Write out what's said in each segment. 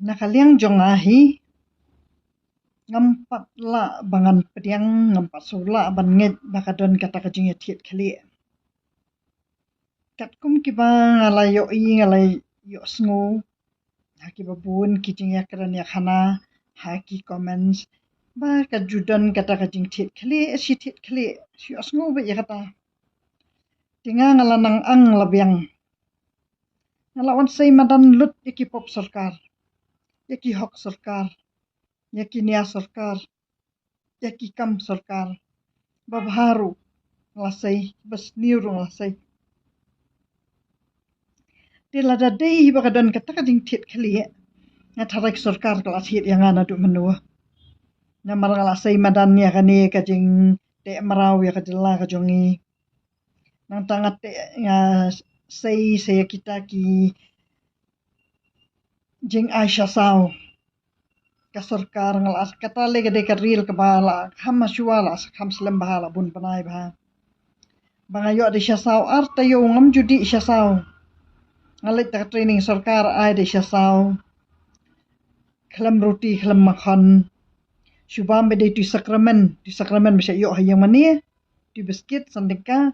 Nakaliang jongahi ngampat la bangan pediang ngampat sula ban nget bakadon kata kajing yatiet kali. Katkum kiba ngalai ngalai yo sngu haki babun kijing ya keran ya khana haki comments ba kajudan kata kajing tiet kali si tiet kali si sngu ba ya kata tinga ngalanang ang labiang ngalawan say madan lut yaki pop sarkar yaki hok sarkar yaki nia sarkar yaki kam sarkar babharu lasai bas niurung lasai dilada dei bakadon kata kajing tiet kali ngatarak sarkar kelas hit yang ana du menua namar lasai madan ya kani kajing te marau ya kajela kajongi nang tangat te nga saya kita ki jing Aisyah Sao ka sarkar ngalas kata le gade ka real ka bala kham masuala kham slam bahala bun panai bah bangayo de Sao arta yo ngam judi Sao ngalit ta training sarkar ai de Sao khalam roti khalam makhan shubam be de tu sakramen bisa yo hayang mani tu biskit sandika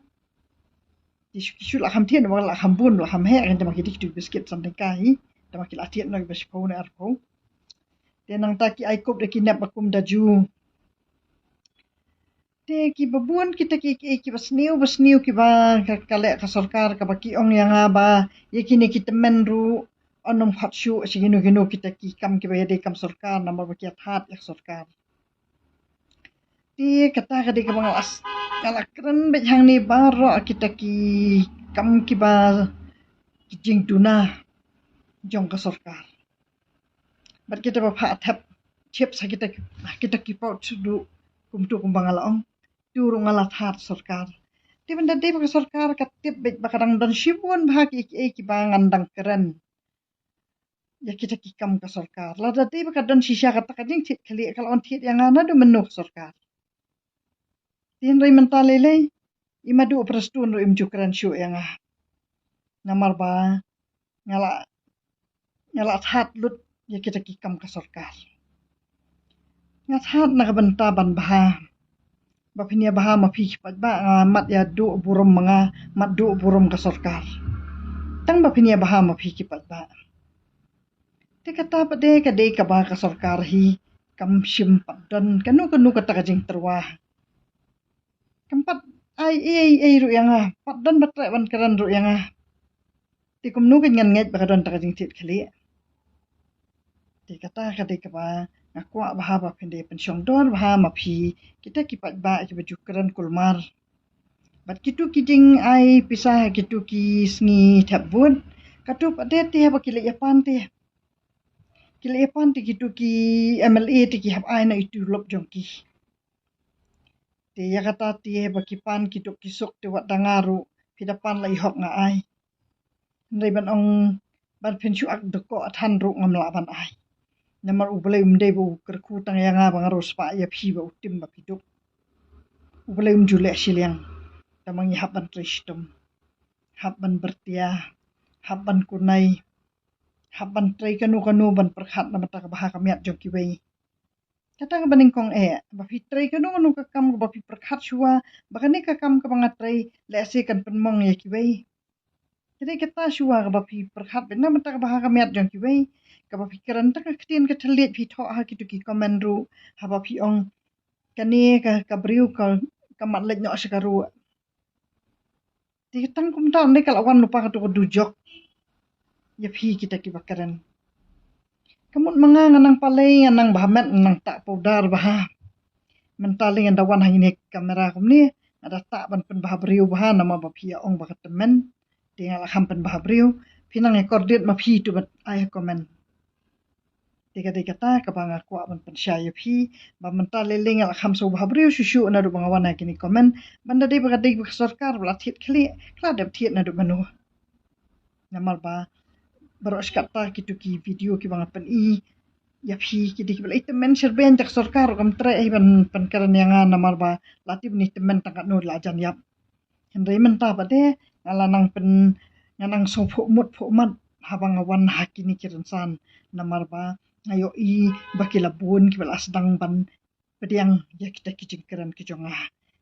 di shul aham tien wala aham bun wala aham he kan tamaki tu biskit sandika hi tamaki latian no bespo na arpo tenang taki aikop de kinap akum daju te ki babun kita ki basniu ki ba kale ka sarkar ka baki ong yang ba yakini kita menru onom khatshu siginu kita ki kam ki ba de kam sarkar namar baki hat yak sarkar ti kata kadi ka bangalas kalakren be hang ni baro kita ki kam ki ba kijing tuna jong ka sarkar bat kita ba phat tap chip sa kita ki pot du kumtu kumbangalaong turung alat hat sarkar ti benda de ba sarkar katip be bakadang dan shibun bahaki ki bangan dang keren ya kita ki kam ka sarkar la da de bakadang shisha kata kajing tit kali kalau on tit yang ana du menu sarkar tin rai mentalele imadu prestun ro imjukran shu yang namar ba ngala hat lut ya kita ki kam ka sarkar ngat hat na benta ban baha bapinia baha mapi pat ba mat ya du burum manga mat du burum ka sarkar tang bapinia baha mapi pat ba te kata pade ka de ka ba ka sarkar hi kam shim dan kanu kata kajing terwah kampat ai ru yang pat dan batre ban karan ru yang ti kum nu kan ngan ngai ba don ta kajing tit khali ti kata ka de ka ba ngakwa baha ba pende pensyong don baha mapi kita kipat ba ki baju keran kulmar bat kitu kijing ai pisah kitu ki sngi thabun katu pade ti ha bakile yapan ti kile yapan ti kitu ki MLA ti ki hab ai na itu lop jongki ti ya kata ti ha bakipan kitu kisuk ti wat dangaru pidapan lai hok nga ai ndai ban ong ban pensyu ak deko athan ru ngam la ban ai namar ubale umde bu kerku tang yang bang arus pa ya phi ba utim ba piduk ubale jule siliang tamang haban tristum haban bertia haban kunai haban trai kanu ban perkhat na mata ka baha kamiat joki wei kata ka baning kong ba phi trai kanu ka kam ba phi perkhat shua bakani ka kam ka banga trai le se kan penmong ya ki wei jadi kita shua ka ba phi perkhat ben na mata ka baha kamiat joki wei ka ba pikiran ta ka ktien ka thalit phi tho ha kitu ki comment ru ha ba phi ong kani ka briu ka mat lek no sakaru ti tang kum ta ne kala wan lupa ka tu dujok ya phi kita ki bakaran kamun manga nganang palai nganang bahamet nang tak powder baha mentaling anda wan hangine kamera kum ni ada tak ban pen baha briu baha nama ba phi ong ba temen tinggal ham pen baha briu pinang ekordit ma phi tu bat ai comment tiga kata ka banga kwa ban pensyaya phi ba mental leling al kham so bhabriu shushu na du banga wana kini komen banda de ba de sarkar bla thit khli kla de thit na du manu namal ba baros kata kitu ki video ki banga pen I ya phi ki dik bla itemen serben tak sarkar kam tre ban pen karan yang namal ba latib ni temen tangkat no la jan yap hendai menta ba de ngalanang pen nganang so pho mat habang awan hakini kiransan namarba ngayo I bakilabun kibal asdang ban pediang ya kita kijingkeran kijonga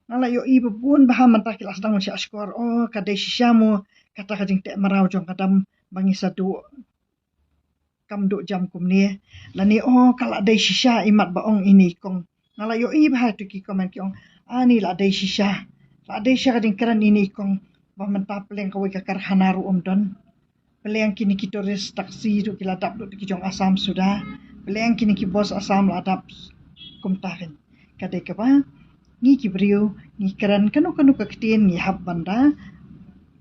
ngala yo I babun baham mantakil asdang si askor kadai sisyamu kata kajing te marau jong kadam bangi sadu kam duk jam kumni lani kala dai shisha imat baong ini kong ngala yo I bahai tu ki komen ki ani la dai shisha kading keran ini kong bamenta peleng kawai kakar hanaru don peleng kini kitoris taksi tu kiladap duk ki jong asam sudah peleng kini ki bos asam ladap kumtahin kadai ka ba ni ki brio ni keran kanu kaktin ni hab banda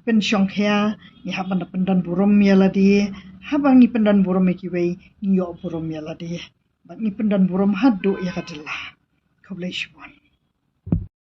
pensyong kaya ni haban da pendan burum ya ladi habang ni pendan burum ki wei ni yo burum ya ladi bak ni pendan burum hadu ya kadillah kableshwan